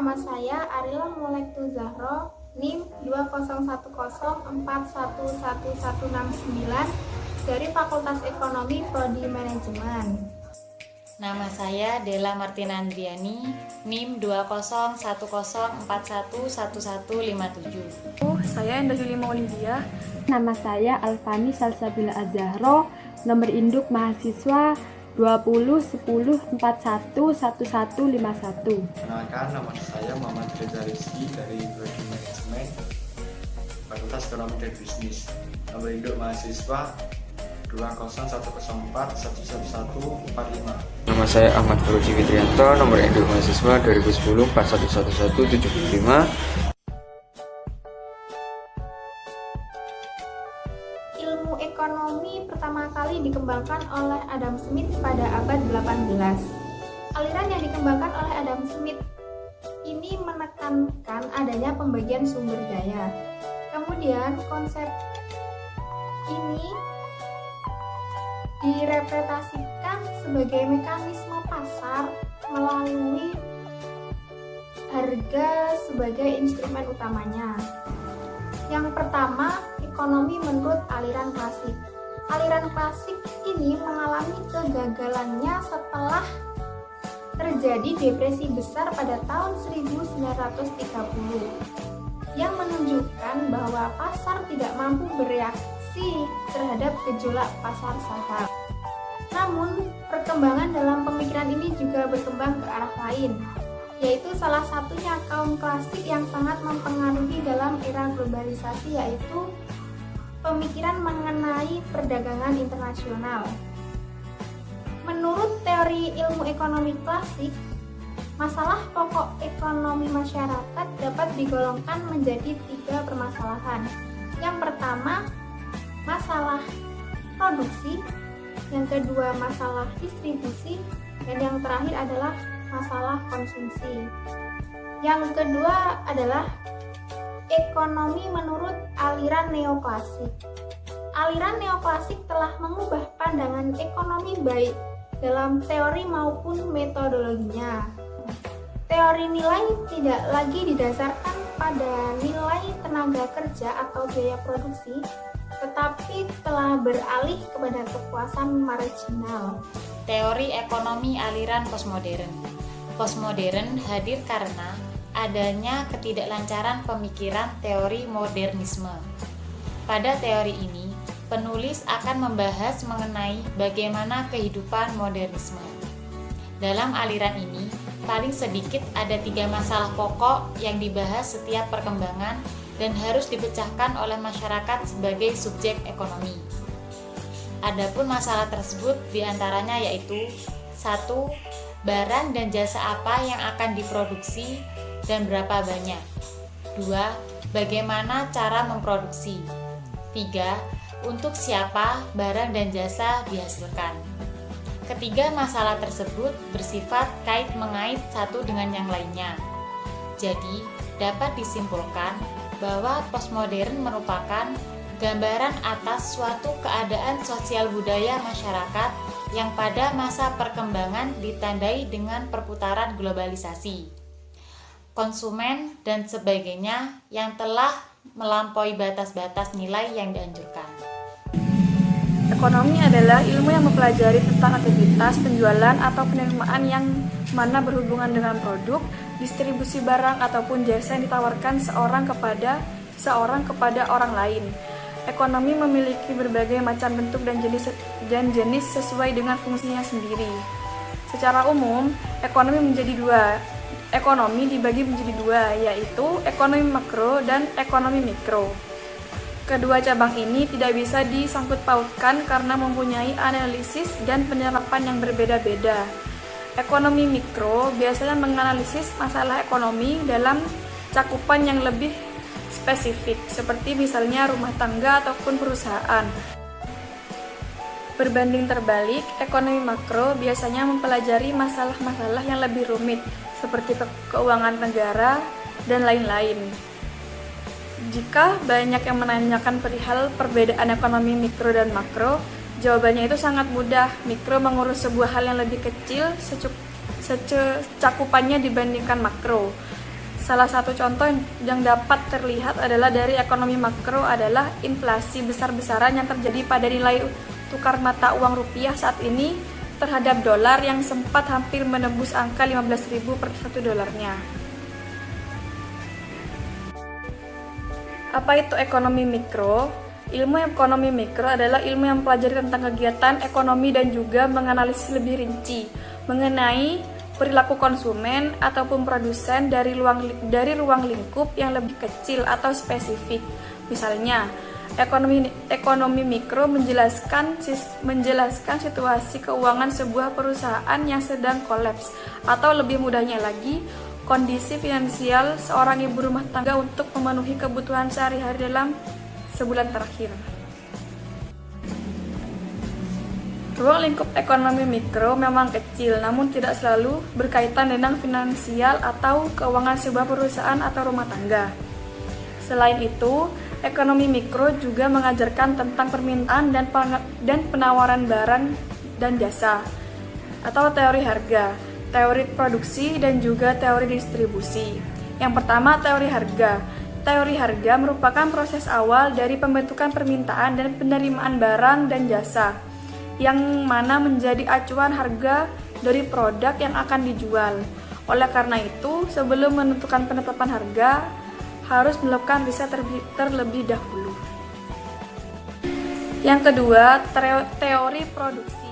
nama saya Arila Molektu Zahro, NIM 201014111169 dari Fakultas Ekonomi Prodi Manajemen. Nama saya Della Martina Andriani, NIM 201041111157. Saya Enda Juli Maulidia. Nama saya Alfani Salsabila Azahro, nomor induk mahasiswa 2010411151. Kenalkan, nama saya Muhammad Reza Rizky dari Prodi Manajemen Fakultas Ekonomi dan Bisnis. Nomor induk mahasiswa 201041111145. Nama saya Ahmad Faruji Fitrianto, nomor induk mahasiswa 2010411175. Ilmu ekonomi pertama kali dikembangkan oleh Adam Smith pada abad 18. Aliran yang dikembangkan oleh Adam Smith ini menekankan adanya pembagian sumber daya. Kemudian konsep ini direpretasikan sebagai mekanisme pasar melalui harga sebagai instrumen utamanya. Yang pertama, ekonomi menurut aliran klasik. Aliran klasik ini mengalami kegagalannya setelah terjadi depresi besar pada tahun 1930 yang menunjukkan bahwa pasar tidak mampu bereaksi terhadap gejolak pasar saham. Namun, perkembangan dalam pemikiran ini juga berkembang ke arah lain, yaitu salah satunya kaum klasik yang sangat mempengaruhi dalam era globalisasi, yaitu pemikiran mengenai perdagangan internasional. Menurut teori ilmu ekonomi klasik, masalah pokok ekonomi masyarakat dapat digolongkan menjadi 3 permasalahan. Yang pertama, masalah produksi, yang kedua masalah distribusi, dan yang terakhir adalah masalah konsumsi. Yang kedua adalah ekonomi menurut aliran neoklasik. Aliran neoklasik telah mengubah pandangan ekonomi baik dalam teori maupun metodologinya. Teori nilai tidak lagi didasarkan pada nilai tenaga kerja atau biaya produksi, tetapi telah beralih kepada kepuasan marginal. Teori ekonomi aliran postmodern. Postmodern hadir karena adanya ketidaklancaran pemikiran teori modernisme. Pada teori ini, penulis akan membahas mengenai bagaimana kehidupan modernisme. Dalam aliran ini, paling sedikit ada 3 masalah pokok yang dibahas setiap perkembangan dan harus dipecahkan oleh masyarakat sebagai subjek ekonomi. Adapun masalah tersebut diantaranya yaitu 1. Barang dan jasa apa yang akan diproduksi dan berapa banyak. 2. Bagaimana cara memproduksi. 3. Untuk siapa barang dan jasa dihasilkan. Ketiga masalah tersebut bersifat kait-mengait satu dengan yang lainnya. Jadi, dapat disimpulkan bahwa postmodern merupakan gambaran atas suatu keadaan sosial budaya masyarakat yang pada masa perkembangan ditandai dengan perputaran globalisasi, konsumen, dan sebagainya yang telah melampaui batas-batas nilai yang dianjurkan. Ekonomi adalah ilmu yang mempelajari tentang aktivitas penjualan atau penerimaan yang mana berhubungan dengan produk, distribusi barang ataupun jasa yang ditawarkan seorang kepada orang lain. Ekonomi memiliki berbagai macam bentuk dan jenis sesuai dengan fungsinya sendiri. Secara umum, ekonomi dibagi menjadi 2, yaitu ekonomi makro dan ekonomi mikro. Kedua cabang ini tidak bisa disangkut pautkan karena mempunyai analisis dan penerapan yang berbeda-beda. Ekonomi mikro biasanya menganalisis masalah ekonomi dalam cakupan yang lebih spesifik, seperti misalnya rumah tangga ataupun perusahaan. Berbanding terbalik, ekonomi makro biasanya mempelajari masalah-masalah yang lebih rumit, seperti keuangan negara dan lain-lain. Jika banyak yang menanyakan perihal perbedaan ekonomi mikro dan makro, jawabannya itu sangat mudah. Mikro mengurus sebuah hal yang lebih kecil cakupannya dibandingkan makro. Salah satu contoh yang dapat terlihat adalah dari ekonomi makro adalah inflasi besar-besaran yang terjadi pada nilai tukar mata uang rupiah saat ini terhadap dolar yang sempat hampir menembus angka 15.000 per satu dolarnya. Apa itu ekonomi mikro? Ilmu ekonomi mikro adalah ilmu yang mempelajari tentang kegiatan ekonomi dan juga menganalisis lebih rinci mengenai perilaku konsumen ataupun produsen dari ruang lingkup yang lebih kecil atau spesifik. Misalnya, ekonomi mikro menjelaskan situasi keuangan sebuah perusahaan yang sedang kolaps, atau lebih mudahnya lagi, kondisi finansial seorang ibu rumah tangga untuk memenuhi kebutuhan sehari-hari dalam sebulan terakhir. Ruang lingkup ekonomi mikro memang kecil, namun tidak selalu berkaitan dengan finansial atau keuangan sebuah perusahaan atau rumah tangga. Selain itu, ekonomi mikro juga mengajarkan tentang permintaan dan penawaran barang dan jasa, atau teori harga, teori produksi, dan juga teori distribusi. Yang pertama, teori harga. Teori harga merupakan proses awal dari pembentukan permintaan dan penerimaan barang dan jasa, yang mana menjadi acuan harga dari produk yang akan dijual. Oleh karena itu, sebelum menentukan penetapan harga, harus melakukan riset terlebih dahulu. Yang kedua, teori produksi.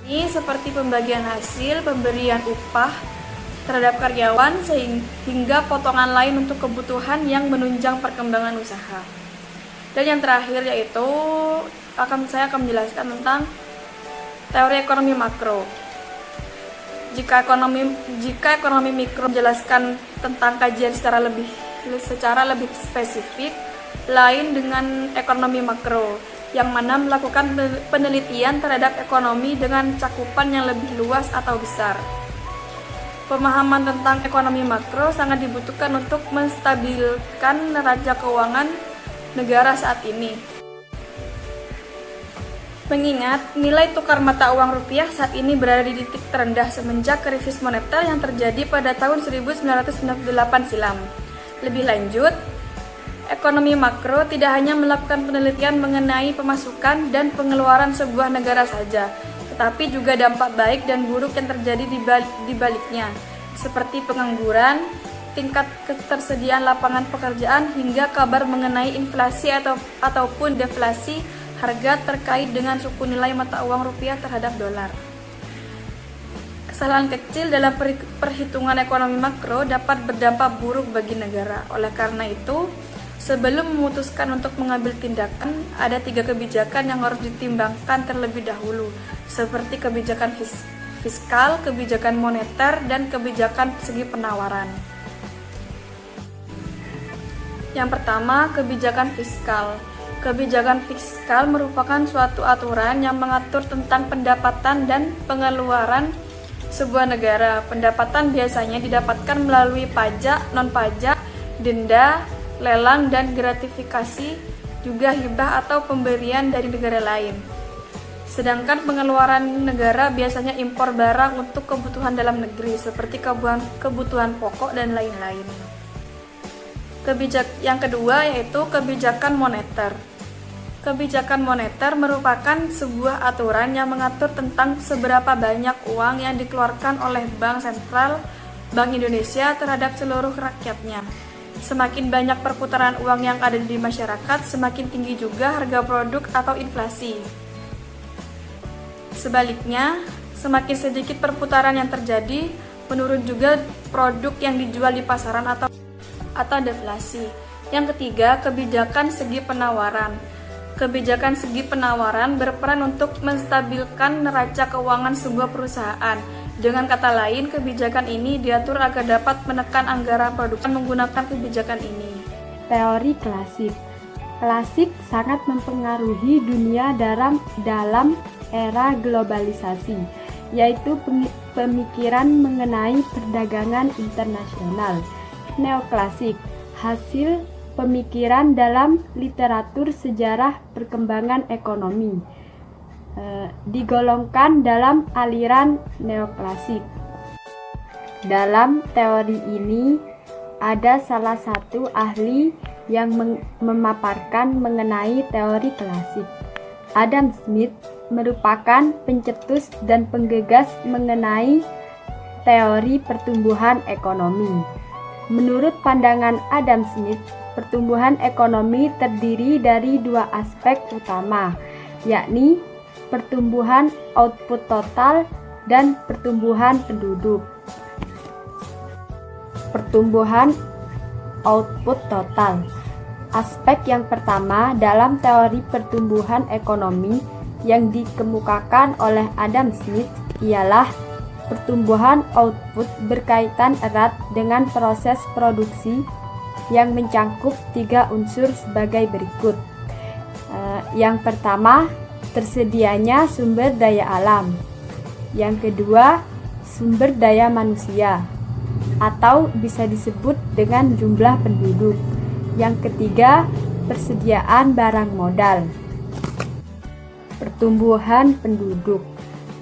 Ini seperti pembagian hasil, pemberian upah terhadap karyawan, sehingga potongan lain untuk kebutuhan yang menunjang perkembangan usaha. Dan yang terakhir yaitu saya akan menjelaskan tentang teori ekonomi makro. Jika ekonomi mikro menjelaskan tentang kajian secara lebih spesifik, lain dengan ekonomi makro, yang mana melakukan penelitian terhadap ekonomi dengan cakupan yang lebih luas atau besar. Pemahaman tentang ekonomi makro sangat dibutuhkan untuk menstabilkan neraca keuangan negara saat ini. Mengingat nilai tukar mata uang rupiah saat ini berada di titik terendah semenjak krisis moneter yang terjadi pada tahun 1998 silam. Lebih lanjut, ekonomi makro tidak hanya melakukan penelitian mengenai pemasukan dan pengeluaran sebuah negara saja, tetapi juga dampak baik dan buruk yang terjadi di baliknya, seperti pengangguran, tingkat ketersediaan lapangan pekerjaan, hingga kabar mengenai inflasi ataupun deflasi harga terkait dengan suku nilai mata uang rupiah terhadap dolar. Kesalahan kecil dalam perhitungan ekonomi makro dapat berdampak buruk bagi negara. Oleh karena itu, sebelum memutuskan untuk mengambil tindakan, ada 3 kebijakan yang harus ditimbangkan terlebih dahulu, seperti kebijakan fiskal, kebijakan moneter, dan kebijakan segi penawaran. Yang pertama, kebijakan fiskal. Kebijakan fiskal merupakan suatu aturan yang mengatur tentang pendapatan dan pengeluaran sebuah negara. Pendapatan biasanya didapatkan melalui pajak, non-pajak, denda, lelang, dan gratifikasi, juga hibah atau pemberian dari negara lain. Sedangkan pengeluaran negara biasanya impor barang untuk kebutuhan dalam negeri, seperti kebutuhan pokok dan lain-lain. Yang kedua yaitu kebijakan moneter. Kebijakan moneter merupakan sebuah aturan yang mengatur tentang seberapa banyak uang yang dikeluarkan oleh Bank Sentral Bank Indonesia terhadap seluruh rakyatnya. Semakin banyak perputaran uang yang ada di masyarakat, semakin tinggi juga harga produk atau inflasi. Sebaliknya, semakin sedikit perputaran yang terjadi, menurun juga produk yang dijual di pasaran atau deflasi. Yang ketiga, kebijakan segi penawaran. Kebijakan segi penawaran berperan untuk menstabilkan neraca keuangan sebuah perusahaan. Dengan kata lain, kebijakan ini diatur agar dapat menekan anggaran produksi menggunakan kebijakan ini. Teori klasik. Klasik sangat mempengaruhi dunia dalam era globalisasi, yaitu pemikiran mengenai perdagangan internasional. Neoklasik, hasil pemikiran dalam literatur sejarah perkembangan ekonomi, digolongkan dalam aliran neoklasik. Dalam teori ini, ada salah satu ahli yang memaparkan mengenai teori klasik. Adam Smith merupakan pencetus dan penggagas mengenai teori pertumbuhan ekonomi. Menurut pandangan Adam Smith, pertumbuhan ekonomi terdiri dari dua aspek utama, yakni pertumbuhan output total dan pertumbuhan penduduk. Pertumbuhan output total. Aspek yang pertama dalam teori pertumbuhan ekonomi yang dikemukakan oleh Adam Smith ialah pertumbuhan output berkaitan erat dengan proses produksi yang mencangkup tiga unsur sebagai berikut. Yang pertama, tersedianya sumber daya alam. Yang kedua, sumber daya manusia, atau bisa disebut dengan jumlah penduduk. Yang ketiga, persediaan barang modal. Pertumbuhan penduduk.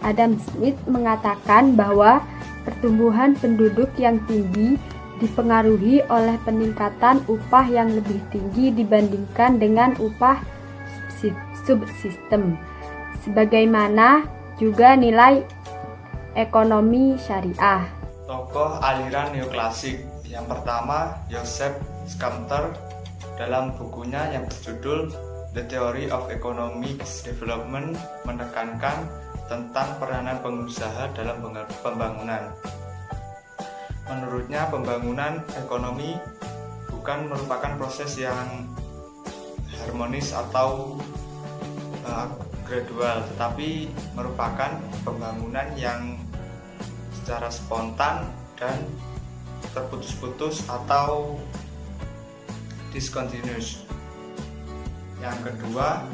Adam Smith mengatakan bahwa pertumbuhan penduduk yang tinggi dipengaruhi oleh peningkatan upah yang lebih tinggi dibandingkan dengan upah subsistem, sebagaimana juga nilai ekonomi syariah. Tokoh aliran neoklasik yang pertama, Joseph Schumpeter, dalam bukunya yang berjudul The Theory of Economic Development menekankan tentang peranan pengusaha dalam pembangunan. Menurutnya, pembangunan ekonomi bukan merupakan proses yang harmonis atau gradual, tetapi merupakan pembangunan yang secara spontan dan terputus-putus atau discontinuous. Yang kedua,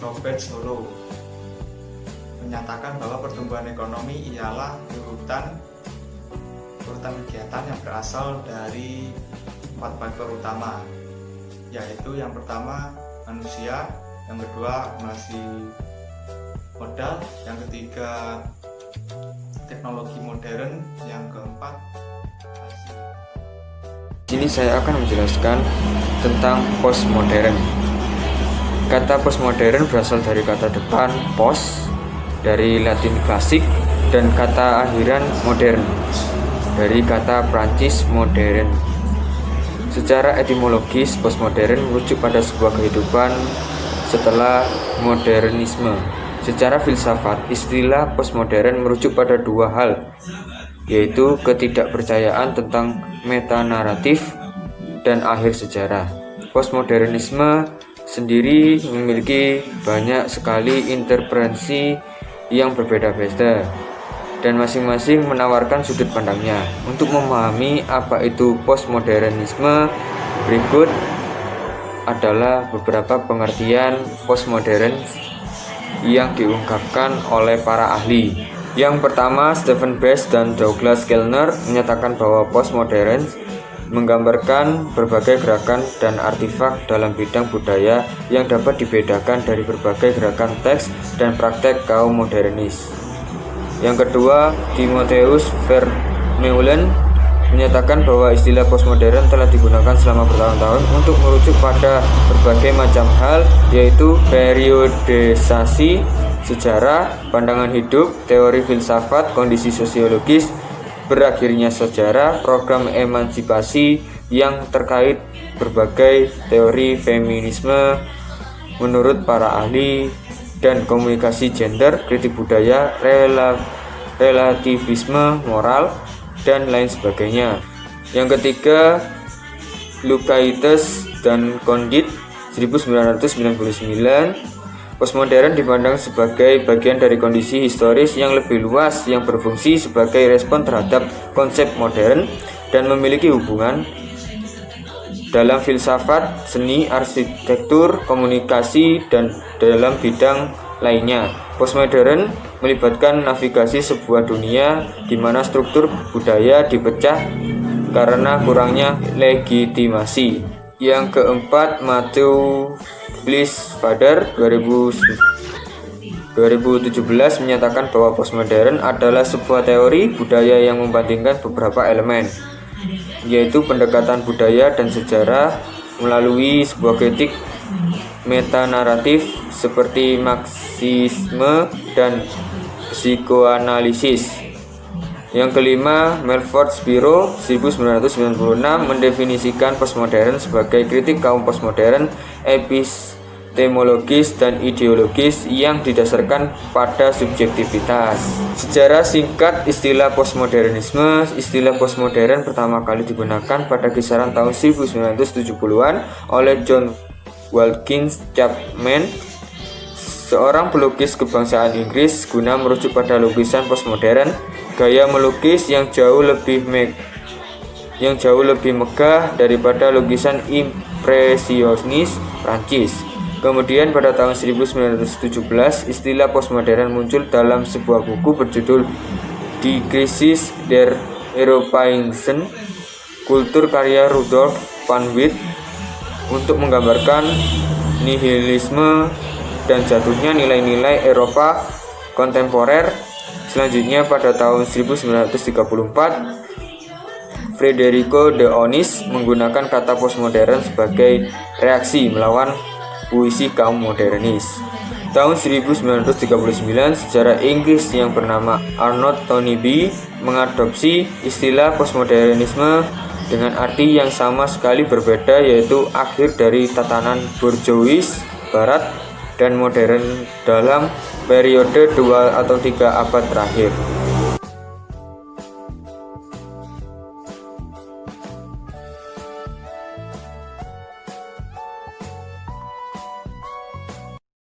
Robert Solow menyatakan bahwa pertumbuhan ekonomi ialah urutan kegiatan yang berasal dari 4 faktor utama, yaitu yang pertama manusia, yang kedua akumulasi modal, yang ketiga teknologi modern, yang keempat hasil. Di sini saya akan menjelaskan tentang postmodern. Kata postmodern berasal dari kata depan post dari Latin klasik dan kata akhiran modern dari kata Prancis modern. Secara etimologis, postmodern merujuk pada sebuah kehidupan setelah modernisme. Secara filsafat, istilah postmodern merujuk pada dua hal, yaitu ketidakpercayaan tentang metanaratif dan akhir sejarah. Postmodernisme sendiri memiliki banyak sekali interpretasi yang berbeda-beda dan masing-masing menawarkan sudut pandangnya. Untuk memahami apa itu postmodernisme, berikut adalah beberapa pengertian postmodern yang diungkapkan oleh para ahli. Yang pertama, Stephen Bass dan Douglas Kellner menyatakan bahwa postmodern menggambarkan berbagai gerakan dan artefak dalam bidang budaya yang dapat dibedakan dari berbagai gerakan teks dan praktek kaum modernis. Yang kedua, Timotheus Vermeulen menyatakan bahwa istilah postmodern telah digunakan selama bertahun-tahun untuk merujuk pada berbagai macam hal, yaitu periodisasi sejarah, pandangan hidup, teori filsafat, kondisi sosiologis, berakhirnya sejarah, program emansipasi yang terkait berbagai teori feminisme menurut para ahli, dan komunikasi gender, kritik budaya, relativisme moral, dan lain sebagainya. Yang ketiga, Lukaitis dan Condit 1999. Postmodern dipandang sebagai bagian dari kondisi historis yang lebih luas yang berfungsi sebagai respon terhadap konsep modern dan memiliki hubungan dalam filsafat, seni, arsitektur, komunikasi, dan dalam bidang lainnya. Postmodern melibatkan navigasi sebuah dunia di mana struktur budaya dipecah karena kurangnya legitimasi. Yang keempat, Matthew Bliss-Fader 2017 menyatakan bahwa postmodern adalah sebuah teori budaya yang membandingkan beberapa elemen yaitu pendekatan budaya dan sejarah melalui sebuah kritik metanaratif seperti Marxisme dan psikoanalisis. Yang kelima, Melford Spiro 1996 mendefinisikan postmodern sebagai kritik kaum postmodern epistemologis dan ideologis yang didasarkan pada subjektivitas. Sejarah singkat istilah postmodernisme. Istilah postmodern pertama kali digunakan pada kisaran tahun 1970-an oleh John Watkins Chapman, seorang pelukis kebangsaan Inggris, guna merujuk pada lukisan postmodern, gaya melukis yang jauh lebih megah daripada lukisan impresionis Prancis. Kemudian pada tahun 1917, istilah postmodern muncul dalam sebuah buku berjudul Die Krisis der Europäischen Kultur karya Rudolf van Witt untuk menggambarkan nihilisme dan jatuhnya nilai-nilai Eropa kontemporer. Selanjutnya pada tahun 1934, Federico de Onís menggunakan kata postmodern sebagai reaksi melawan puisi kaum modernis. Tahun 1939, sejarah Inggris yang bernama Arnold Toynbee mengadopsi istilah postmodernisme dengan arti yang sama sekali berbeda, yaitu akhir dari tatanan bourgeois barat dan modern dalam periode 2 atau 3 abad terakhir.